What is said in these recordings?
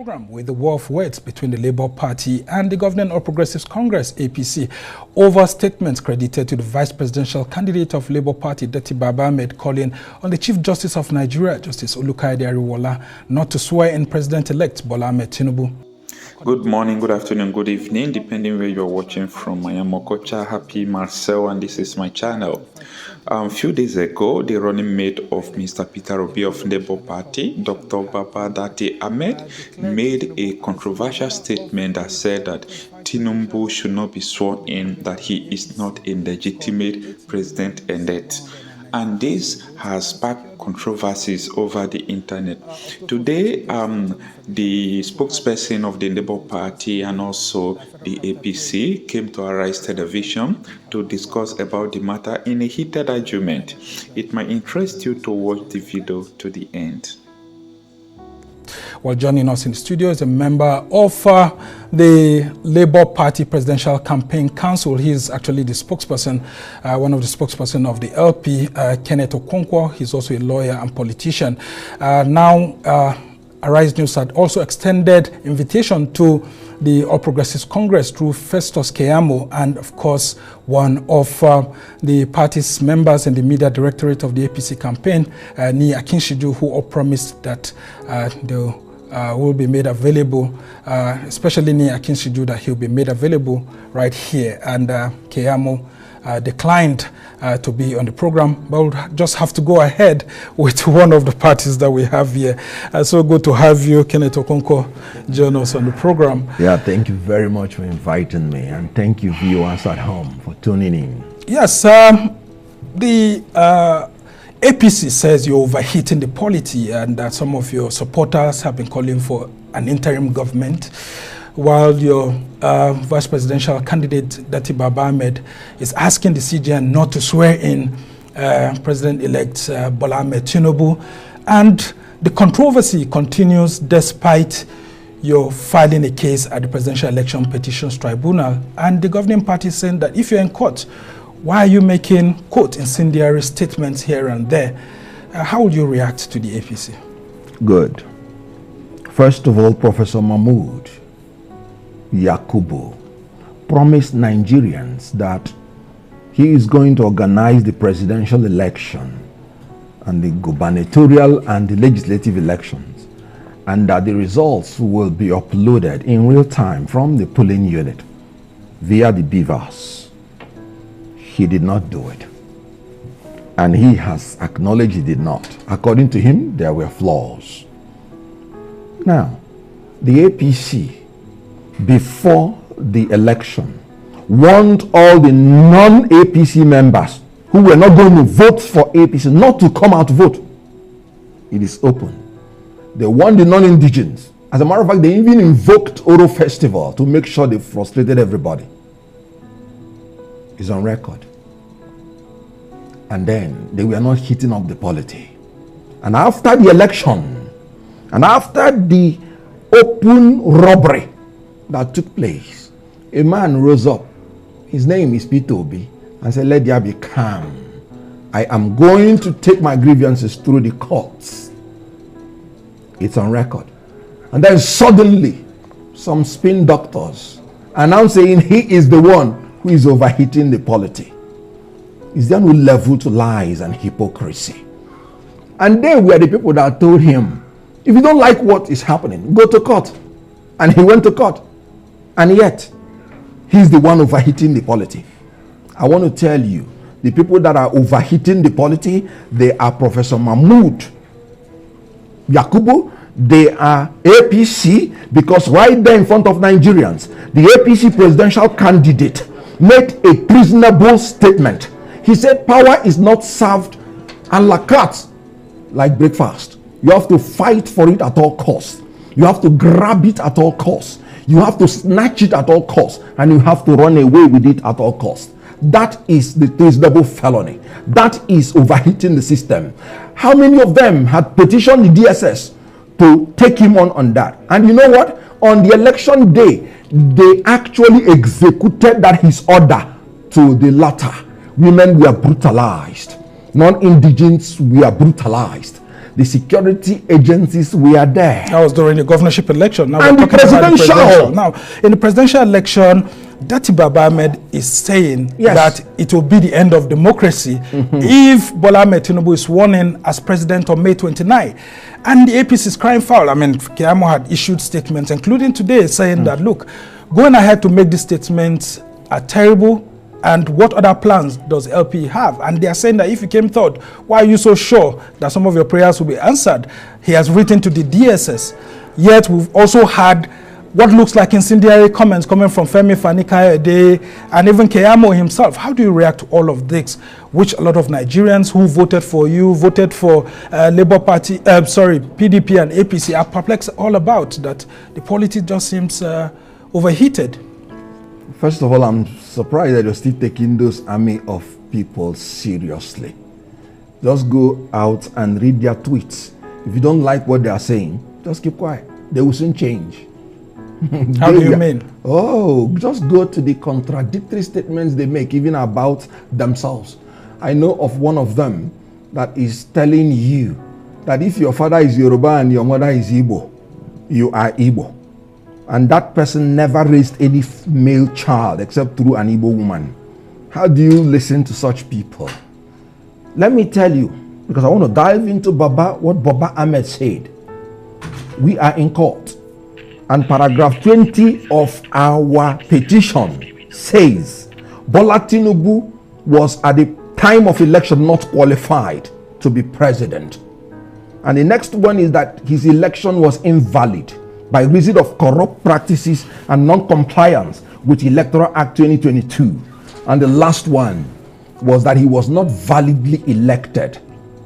program with the war of words between the Labour Party and the Government of Progressive Congress, APC, over statements credited to the vice presidential candidate of Labour Party, Dati Baba Ahmed, calling on the Chief Justice of Nigeria, Justice Olukaide Ariwola, not to swear in President-elect Bola Ahmed Tinubu. Good morning, good afternoon, good evening, depending where you're watching from. I am Okocha Happy Marcel, and this is my channel. A few days ago, the running mate of Mr. Peter Obi of Labour Party, Dr. Baba Dati Ahmed, made a controversial statement that said that Tinubu should not be sworn in, that he is not a legitimate president-elect. And this has sparked controversies over the internet. Today, the spokesperson of the Labour Party and also the APC came to Arise Television to discuss about the matter in a heated argument. It might interest you to watch the video to the end. Well, joining us in the studio is a member of the Labour Party Presidential Campaign Council. He is actually the spokesperson, one of the spokesperson of the LP, Kenneth Okonkwo. He's also a lawyer and politician. Arise News had also extended invitation to the All Progressives Congress through Festus Keyamo and, of course, one of the party's members in the media directorate of the APC campaign, Ni Akinshiju, who all promised that they will be made available, especially Ni Akinshiju, that he'll be made available right here. And Keyamo declined to be on the program, but we'll just have to go ahead with one of the parties that we have here. So good to have you, Kenneth Okonkwo, join us on the program. Yeah, thank you very much for inviting me, and thank you viewers at home for tuning in. Yes, the APC says you're overheating the polity, and that some of your supporters have been calling for an interim government, while your vice presidential candidate, Dati Baba Ahmed, is asking the CGN not to swear in President-elect Bola Ahmed Tinubu. And the controversy continues despite your filing a case at the Presidential Election Petitions Tribunal, and the governing party saying that if you're in court, why are you making, quote, incendiary statements here and there? How would you react to the APC? Good. First of all, Professor Mahmoud Yakubu promised Nigerians that he is going to organize the presidential election and the gubernatorial and the legislative elections, and that the results will be uploaded in real time from the polling unit via the beavers. He did not do it, and he has acknowledged he did not. According to him, there were flaws. Now, the APC, before the election, warned all the non-APC members who were not going to vote for APC not to come out to vote. It is open. They warned the non-indigens. As a matter of fact, they even invoked Oro Festival to make sure they frustrated everybody. It's on record. And then they were not heating up the polity. And after the election, and after the open robbery that took place, a man rose up. His name is Peter Obi, and said, let there be calm. I am going to take my grievances through the courts. It's on record. And then suddenly, some spin doctors are now saying he is the one who is overheating the polity. Is there no level to lies and hypocrisy? And they were the people that told him, if you don't like what is happening, go to court. And he went to court. And yet, he's the one overheating the polity. I want to tell you, the people that are overheating the polity, they are Professor Mahmoud Yakubu, they are APC, because right there in front of Nigerians, the APC presidential candidate made a reasonable statement. He said power is not served a la carte like breakfast. You have to fight for it at all costs. You have to grab it at all costs. You have to snatch it at all costs, and you have to run away with it at all costs. That is the treasonable felony. That is overheating the system. How many of them had petitioned the DSS to take him on that? And you know what? On the election day, they actually executed that his order to the latter. Women were brutalized. Non-indigens were brutalized. The security agencies were there. That was during the governorship election. Now And we're the talking about the presidential. Now, in the presidential election, Dati Baba Ahmed is saying that it will be the end of democracy if Bola Ahmed Tinubu is sworn in as president on May 29. And the APC is crying foul. I mean, Keyamo had issued statements, including today, saying that, look, going ahead to make these statements are terrible, and what other plans does LP have? And they are saying that if you came third, why are you so sure that some of your prayers will be answered? He has written to the DSS. Yet we've also had what looks like incendiary comments coming from Femi Fani-Kayode and even Keyamo himself. How do you react to all of this, which a lot of Nigerians who voted for you, voted for Labour Party, PDP and APC are perplexed all about, that the politics just seems overheated? First of all, I'm surprised that you're still taking those army of people seriously. Just go out and read their tweets. If you don't like what they are saying, just keep quiet. They will soon change. How do you mean? Oh, just go to the contradictory statements they make, even about themselves. I know of one of them that is telling you that if your father is Yoruba and your mother is Igbo, you are Igbo. And that person never raised any male child except through an Igbo woman. How do you listen to such people? Let me tell you, because I want to dive into what Baba Ahmed said. We are in court, and paragraph 20 of our petition says Bola Tinubu was at the time of election not qualified to be president. And the next one is that his election was invalid by reason of corrupt practices and non-compliance with Electoral Act 2022. And the last one was that he was not validly elected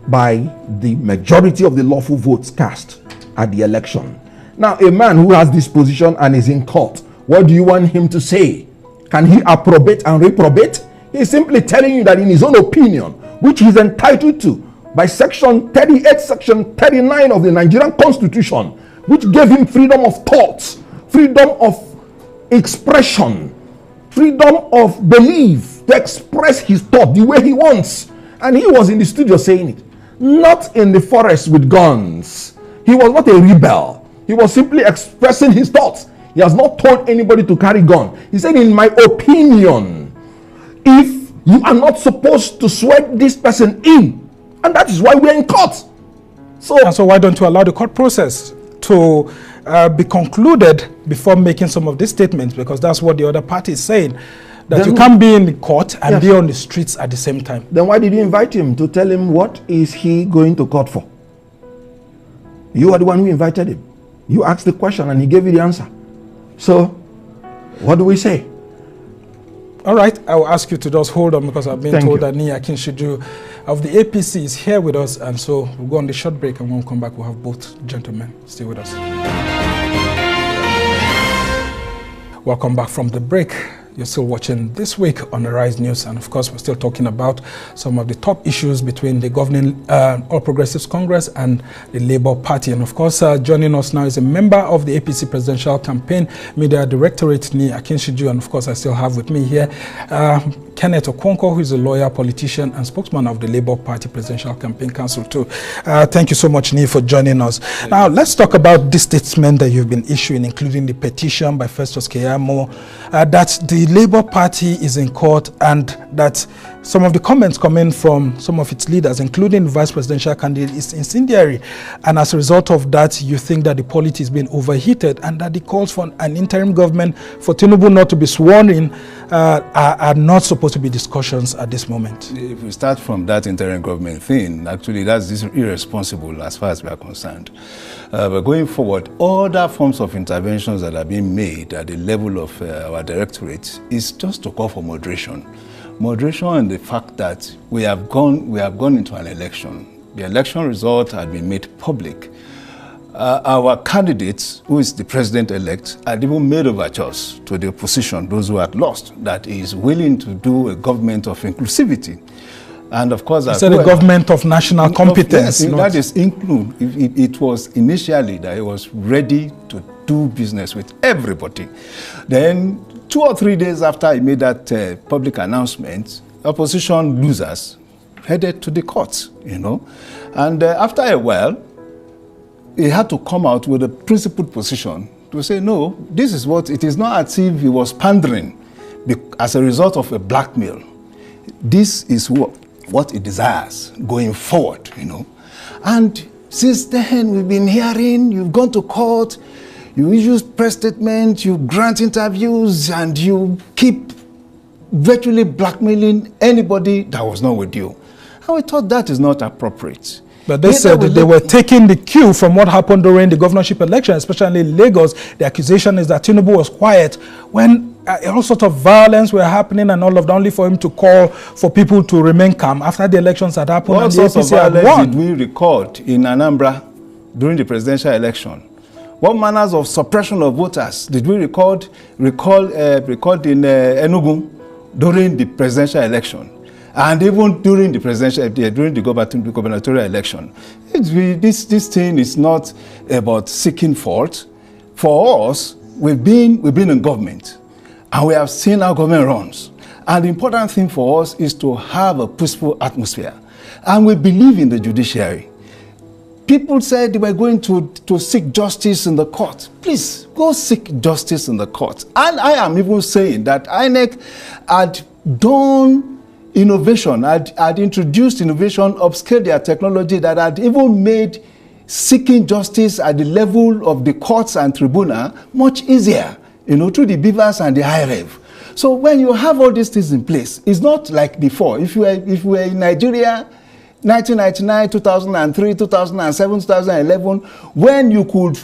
by the majority of the lawful votes cast at the election. Now, a man who has this position and is in court, what do you want him to say? Can he approbate and reprobate? He's simply telling you that in his own opinion, which he's entitled to by section 38, section 39 of the Nigerian Constitution, which gave him freedom of thought, freedom of expression, freedom of belief to express his thought the way he wants. And he was in the studio saying it, not in the forest with guns. He was not a rebel. He was simply expressing his thoughts. He has not told anybody to carry gun. He said, in my opinion, if you are not supposed to swear this person in, and that is why we're in court. So why don't you allow the court process to be concluded before making some of these statements? Because that's what the other party is saying, that then you can't be in the court and be on the streets at the same time. Then why did you invite him to tell him what is he going to court for? You are the one who invited him. You asked the question and he gave you the answer. So what do we say? All right, I will ask you to just hold on, because I've been told that Nia Kinshiju of the APC is here with us, and so we'll go on the short break, and when we come back, we'll have both gentlemen stay with us. Welcome back from the break. You're still watching This Week on the Rise News, and of course we're still talking about some of the top issues between the governing All Progressives Congress and the Labour Party. And of course joining us now is a member of the APC Presidential Campaign Media Directorate, Ni Akinshiju, and of course I still have with me here Kenneth Okonkwo, who is a lawyer, politician, and spokesman of the Labour Party Presidential Campaign Council too. Thank you so much, Ni, for joining us. Now let's talk about this statement that you've been issuing, including the petition by Festus Keyamo, that the Labour Party is in court, and that some of the comments coming from some of its leaders, including the vice presidential candidate, is incendiary. And as a result of that, you think that the polity is being overheated, and that the calls for an interim government for Tinubu not to be sworn in are not supposed to be discussions at this moment. If we start from that interim government thing, actually that's irresponsible as far as we are concerned. But going forward, other forms of interventions that are being made at the level of our directorate is just to call for moderation. Moderation and the fact that we have gone into an election. The election result had been made public. Our candidates, who is the president-elect, had even made overtures to the opposition, those who had lost, that is willing to do a government of inclusivity. And of course, it's a government of national competence. Yes, that is include. It was initially that it was ready to do business with everybody. Then 2 or 3 days after he made that public announcement, opposition losers headed to the courts, And after a while, he had to come out with a principled position to say, no, this is what, it is not as if he was pandering as a result of a blackmail. This is what he desires going forward, And since then, we've been hearing, you've gone to court, you issue press statements, you grant interviews, and you keep virtually blackmailing anybody that was not with you. And we thought that is not appropriate. But they said that they were taking the cue from what happened during the governorship election, especially in Lagos. The accusation is that Tinubu was quiet when all sorts of violence were happening and all of that, only for him to call for people to remain calm after the elections had happened. What sorts of violence did we record in Anambra during the presidential election? What manners of suppression of voters did we record in Enugu during the presidential election? And even during the gubernatorial election, this thing is not about seeking fault. For us, we've been in government, and we have seen how government runs. And the important thing for us is to have a peaceful atmosphere, and we believe in the judiciary. People said they were going to seek justice in the court. Please go seek justice in the court. And I am even saying that INEC had done innovation, had introduced innovation, upscaled their technology that had even made seeking justice at the level of the courts and tribunal much easier, through the beavers and the high rev. So when you have all these things in place, it's not like before. If you were in Nigeria, 1999, 2003, 2007, 2011, when you could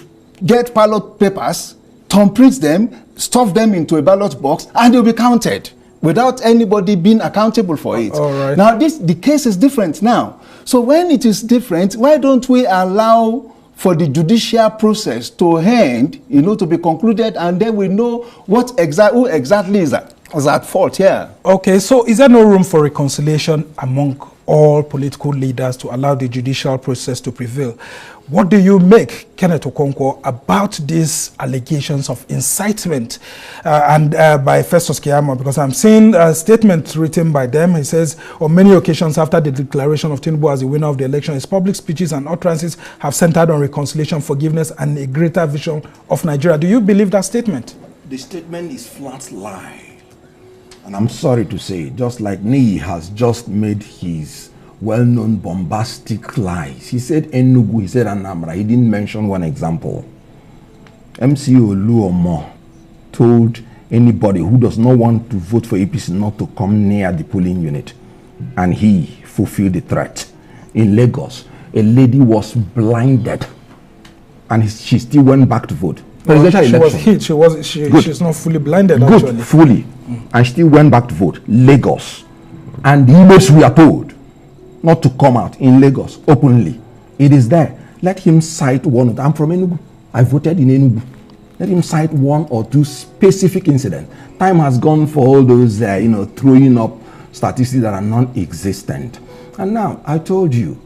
get ballot papers, thumbprint them, stuff them into a ballot box, and they'll be counted without anybody being accountable for it. All right. Now, the case is different now. So when it is different, why don't we allow for the judicial process to end, to be concluded, and then we know who exactly is at fault here. Okay, so is there no room for reconciliation among all political leaders to allow the judicial process to prevail? What do you make, Kenneth Okonkwo, about these allegations of incitement by Festus Keyamo? Because I'm seeing a statement written by them. He says, on many occasions after the declaration of Tinubu as the winner of the election, his public speeches and utterances have centered on reconciliation, forgiveness, and a greater vision of Nigeria. Do you believe that statement? The statement is flat lie. And I'm sorry to say, just like Niyi has just made his well-known bombastic lies. He said Enugu, he said Anambra. He didn't mention one example. MC Oluomo told anybody who does not want to vote for APC not to come near the polling unit. And he fulfilled the threat. In Lagos, a lady was blinded and she still went back to vote. Presidential election. She was hit. She's not fully blinded, good, actually. Fully. And she still went back to vote. Lagos. And the Igbos, we are told not to come out in Lagos openly. It is there. Let him cite one. I'm from Enugu. I voted in Enugu. Let him cite one or two specific incidents. Time has gone for all those, throwing up statistics that are non-existent. And now, I told you,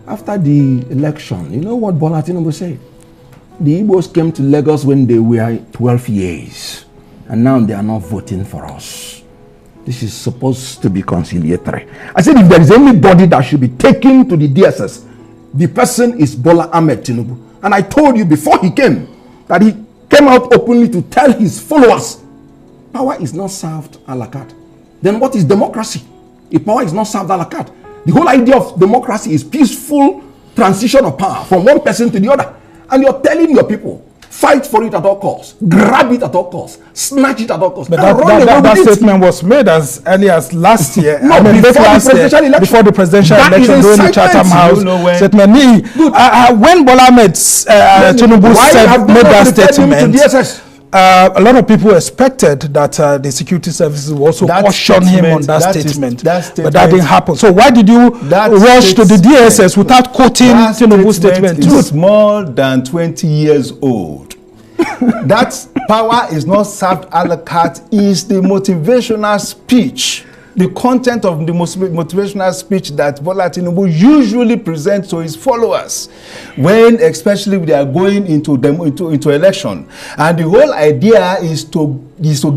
after the election, you know what Bola Tinubu said? The Igbos came to Lagos when they were 12 years. And now they are not voting for us. This is supposed to be conciliatory. I said if there is anybody that should be taken to the DSS, the person is Bola Ahmed Tinubu. And I told you before he came that he came out openly to tell his followers, power is not served a la carte. Then what is democracy? If power is not served a la carte, the whole idea of democracy is peaceful transition of power from one person to the other. And you're telling your people, fight for it at all costs, grab it at all costs, snatch it at all costs. But that statement was made as early as last year. No, before the presidential election, during the Chatham House statement. When Bola Ahmed Tinubu made that statement, a lot of people expected that the security services will also caution him on that statement. But that didn't happen. So why did you rush to the DSS without quoting Tinubu's statement? It's more than 20 years old. That power is not served a la carte is the motivational speech. The content of the motivational speech that Bola Tinubu usually presents to his followers, when especially they are going into election, and the whole idea is to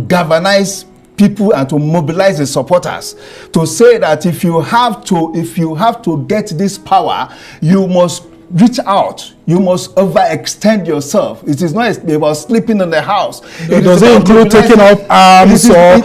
galvanize people and to mobilize the supporters to say that if you have to get this power, you must reach out, you must overextend yourself. It is not about sleeping in the house. Does it include taking up arms or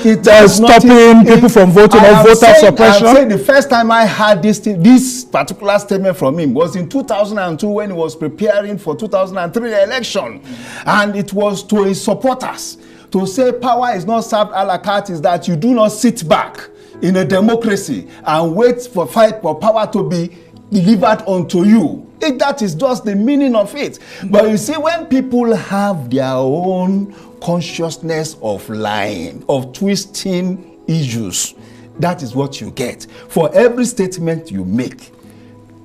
stopping people from voting or voter suppression? I'm saying the first time I heard this particular statement from him was in 2002 when he was preparing for 2003 election, and it was to his supporters to say power is not served a la carte, is that you do not sit back in a democracy and wait for fight for power to be delivered unto you. That is just the meaning of it. But you see, when people have their own consciousness of lying, of twisting issues, that is what you get. For every statement you make,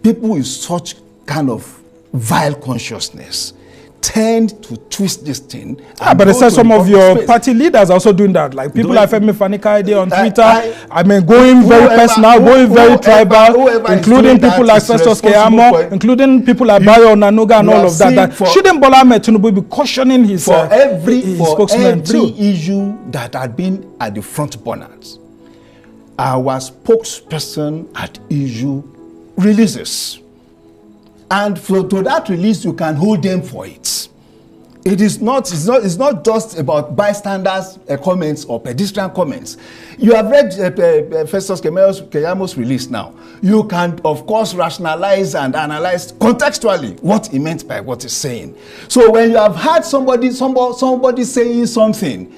people with such kind of vile consciousness tend to twist this thing. But it says some of your party leaders are also doing that. Like people like Femi Fanikaide on Twitter, going very personal, going very tribal, including people like Festus Keyamo, including people like Bayo Nanuga and all of that. Shouldn't Bola Ahmed Tinubu be cautioning his spokesman too? Every issue that had been at the front burners, our spokesperson at issue releases. And to that release, you can hold them for it. It's not just about bystanders' comments or pedestrian comments. You have read Festus Keyamo's release now. You can, of course, rationalize and analyze contextually what he meant by what he's saying. So when you have heard somebody saying something,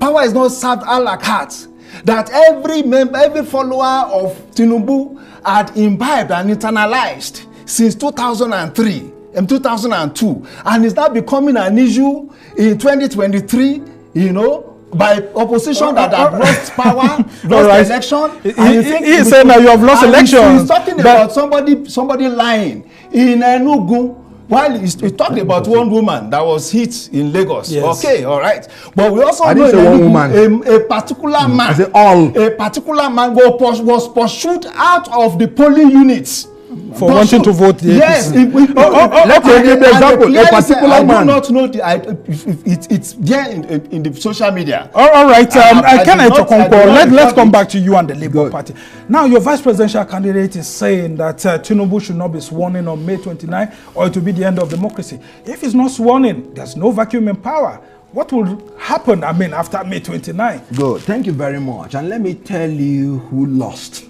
power is not served a la carte. That every follower of Tinubu had imbibed and internalized since 2003 and 2002, and is now becoming an issue in 2023, by opposition that have lost power, lost election. He's saying that you have lost elections. He's talking about somebody lying in Enugu. While he talked about one woman that was hit in Lagos. Yes. Okay, all right. But we also know a particular man. A particular man was pursued out of the polling units for wanting to vote the APC. Yes. Let me give the example. A particular man. I do not know it's there in the social media. All right. Let's come back to you and the Labour Party. Now, your vice presidential candidate is saying that Tinubu should not be sworn in on May 29, or it will be the end of democracy. If he's not sworn in, there's no vacuum in power. What will happen, after May 29? Good. Thank you very much. And let me tell you who lost.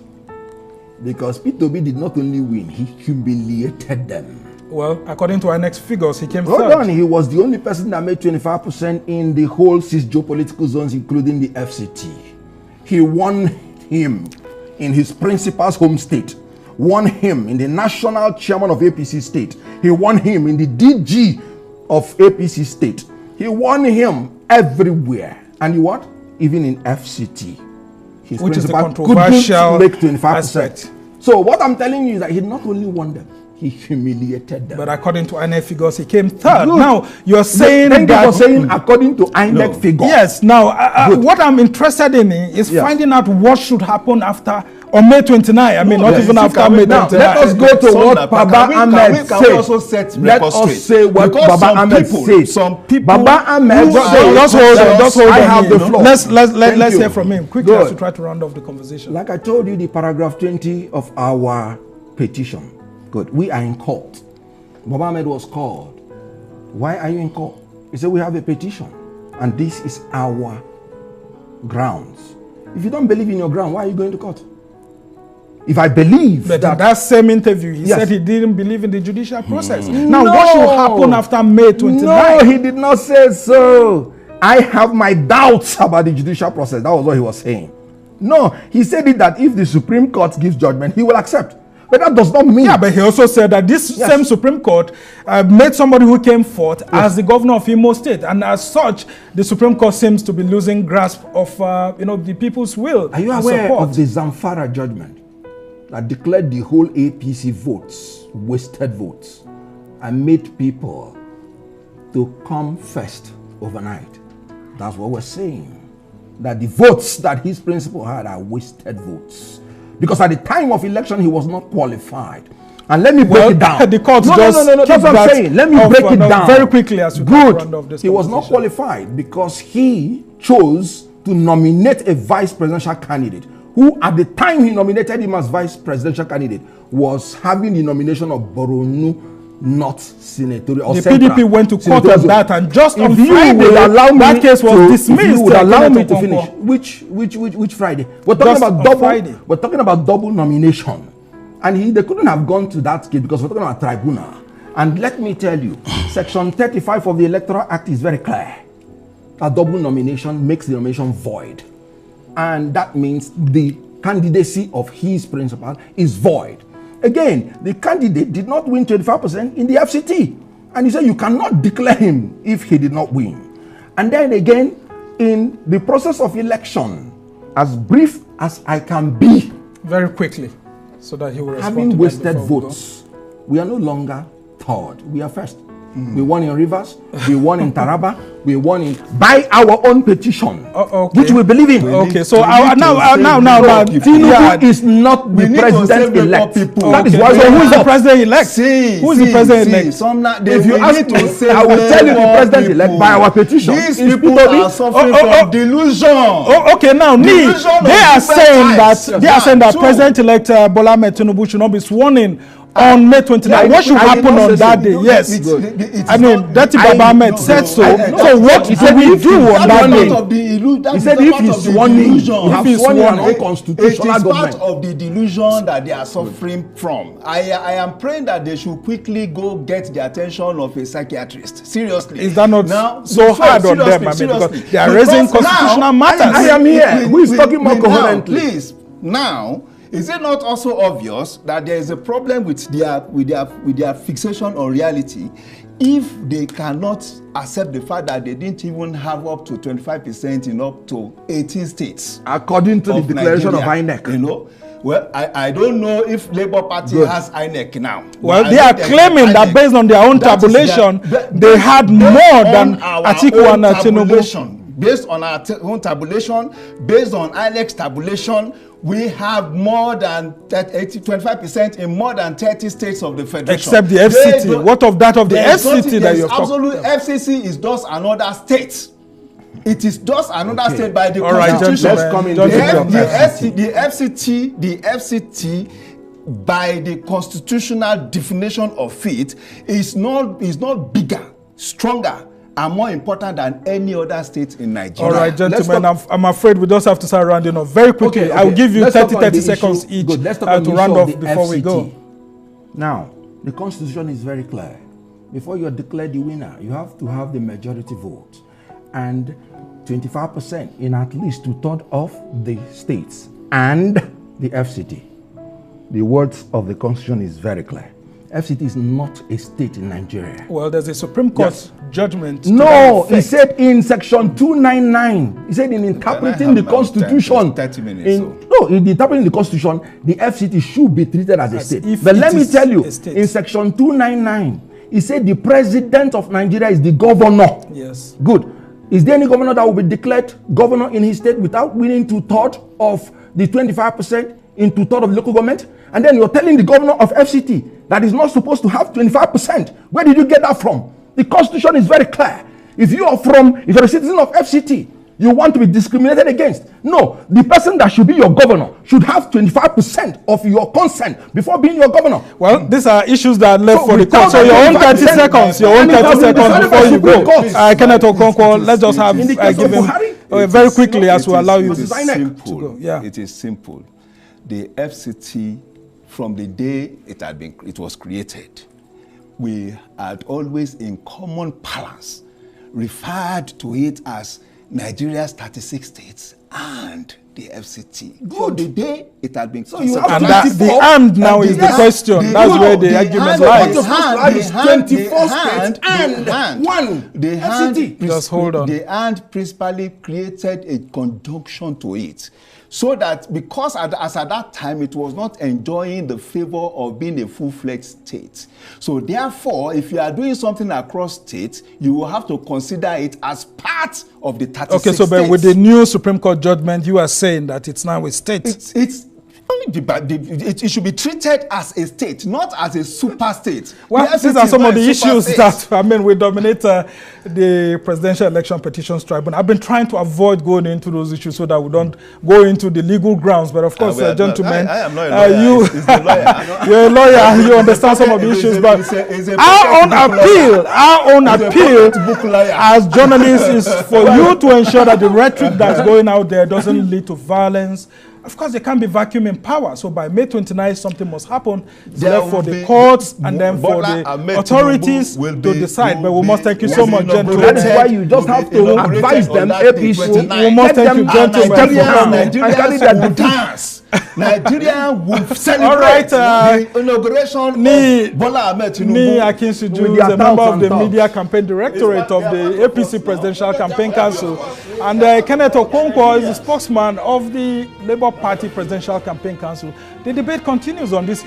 Because P2B did not only win, he humiliated them. Well, according to our next figures, he came third. Hold on, he was the only person that made 25% in the whole 6 geopolitical zones, including the FCT. He won him in his principal's home state, won him in the national chairman of APC state, he won him in the DG of APC state, he won him everywhere. And you what? Even in FCT. His which is the controversial make 25%. Aspect. So what I'm telling you is that he not only won them, he humiliated them. But according to INEC figures, he came third. Good. Now, you're saying Thank you for saying according to INEC figures. Yes. Now, what I'm interested in is finding out what should happen after on May 29. Not even after May 29. Let us go to what Baba Ahmed said. Let us say what Baba Ahmed said. Some people. Baba Ahmed just hold on. I have the floor. Let's hear from him quickly as we try to round off the conversation. Like I told you, the paragraph 20 of our petition. Good. We are in court. Baba Ahmed was called. Why are you in court? He said we have a petition, and this is our grounds. If you don't believe in your ground, why are you going to court? If I believe that same interview, he said he didn't believe in the judicial process. Now, what should happen after May 29? No, he did not say so. I have my doubts about the judicial process. That was what he was saying. No, he said it that if the Supreme Court gives judgment, he will accept. But that does not mean... Yeah, but he also said that this same Supreme Court made somebody who came forth as the governor of Imo State. And as such, the Supreme Court seems to be losing grasp of the people's will. Are you aware of the Zamfara judgment that declared the whole APC votes wasted votes and made people to come first overnight? That's what we're saying. That the votes that his principal had are wasted votes. Because at the time of election, he was not qualified. And let me break it down. The court no, that's what I'm saying. Let me break it down very quickly as we Good. He was not qualified because he chose to nominate a vice presidential candidate who, at the time he nominated him as vice presidential candidate, was having the nomination of Borno North Senatorial. The PDP went to court on that, and just on Friday, that case was dismissed. If you would allow me to finish, which Friday? We're talking about double. Friday. We're talking about double nomination, and they couldn't have gone to that case because we're talking about tribunal. And let me tell you, Section 35 of the Electoral Act is very clear. A double nomination makes the nomination void, and that means the candidacy of his principal is void. Again, the candidate did not win 25% in the FCT. And he said you cannot declare him if he did not win. And then again, in the process of election, as brief as I can be, very quickly, so that he will respond. Having wasted votes, we are no longer third, we are first. We won in Rivers, we won in Taraba, we won in by our own petition, okay. which we believe in. Okay, so now, Tinubu is not the president-elect. That is why. So who is the president-elect? Who is the president-elect? If you ask me, I will tell you the president-elect by our petition. These people are suffering from delusion. Okay, now they are saying that president-elect Bola Ahmed Tinubu should not be sworn in on May 29th. What should happen on that day? Yes. I mean, Dati Baba Ahmed said so. So what do we do on that day? He said if he's sworn in, you have sworn in an unconstitutional government. It is part of the delusion that they are suffering from. I am praying that they should quickly go get the attention of a psychiatrist. Seriously. Is that not so hard on them? I mean, because they are raising constitutional matters. I am here. Who is talking more coherently? Please, now, is it not also obvious that there is a problem with their fixation on reality if they cannot accept the fact that they didn't even have up to 25% in up to 18 states? According to the declaration of INEC. You know? Well, I don't know if Labour Party has INEC now. Well, they are claiming that based on their own tabulation, they had more than Atiku and Tinubu. Based on our own tabulation, based on INEC's tabulation, we have more than 25% in more than 30 states of the federation. Except the FCT. What of that of the FCT that you have talked about? FCC is just another state. It is just another state by the Constitution. Let's come in. The FCT, by the constitutional definition of it, is not bigger, stronger, are more important than any other state in Nigeria. All right, gentlemen, I'm afraid we just have to start rounding off very quickly. Okay. I will give you 30 seconds each to round off before FCT. we go. Now, the Constitution is very clear. Before you are declared the winner, you have to have the majority vote and 25% in at least 2/3 of the states and the FCT. The words of the Constitution is very clear. FCT is not a state in Nigeria. Well, there's a Supreme Court judgment. No, he said in Section 299, he said in interpreting the Constitution, in interpreting the Constitution, the FCT should be treated as a state. But let me tell you, in Section 299, he said the president of Nigeria is the governor. Yes. Good. Is there any governor that will be declared governor in his state without winning 2/3 of the 25% in 2/3 of the local government? And then you're telling the governor of FCT that is not supposed to have 25%. Where did you get that from? The Constitution is very clear. If you're a citizen of FCT, you want to be discriminated against. No, the person that should be your governor should have 25% of your consent before being your governor. Well, these are issues that are left for the court. So your own 30 seconds, before you go. Kenneth Okonkwo, let's just have give him very quickly as we allow you to go. Yeah. It is simple. The FCT, from the day it was created, we had always in common parlance referred to it as Nigeria's 36 states and the FCT. From the day it had been created. And the and now is the question. That's where the argument lies. The FCT. Just hold on. The hand principally created a conjunction to it. So that because as at that time it was not enjoying the favor of being a full-fledged state. So therefore, if you are doing something across states, you will have to consider it as part of the 36 Okay, so but with the new Supreme Court judgment, you are saying that it's now a state. It should be treated as a state, not as a super state. Well, these are some of the issues that, I mean, we dominate the presidential election petitions tribunal. I've been trying to avoid going into those issues so that we don't go into the legal grounds. But of course, gentlemen, I am not a lawyer. It's the lawyer. You're a lawyer. You understand some of the issues. But our own appeal as journalists is for you to ensure that the rhetoric that's going out there doesn't lead to violence. Of course, there can't be vacuum in power. So by May 29th, something must happen. It's left for the courts and then for the authorities to decide. But we must thank you so much, gentlemen. That is why you just have to advise them, APC. We must thank you, gentlemen. Nigeria will celebrate the inauguration of Bola Ahmed Tinubu. Akinsuju is a member of the Media Campaign Directorate of the APC Presidential Campaign Council. And Kenneth Okonkwo is the spokesman of the Labour Party Presidential Campaign Council. The debate continues on this.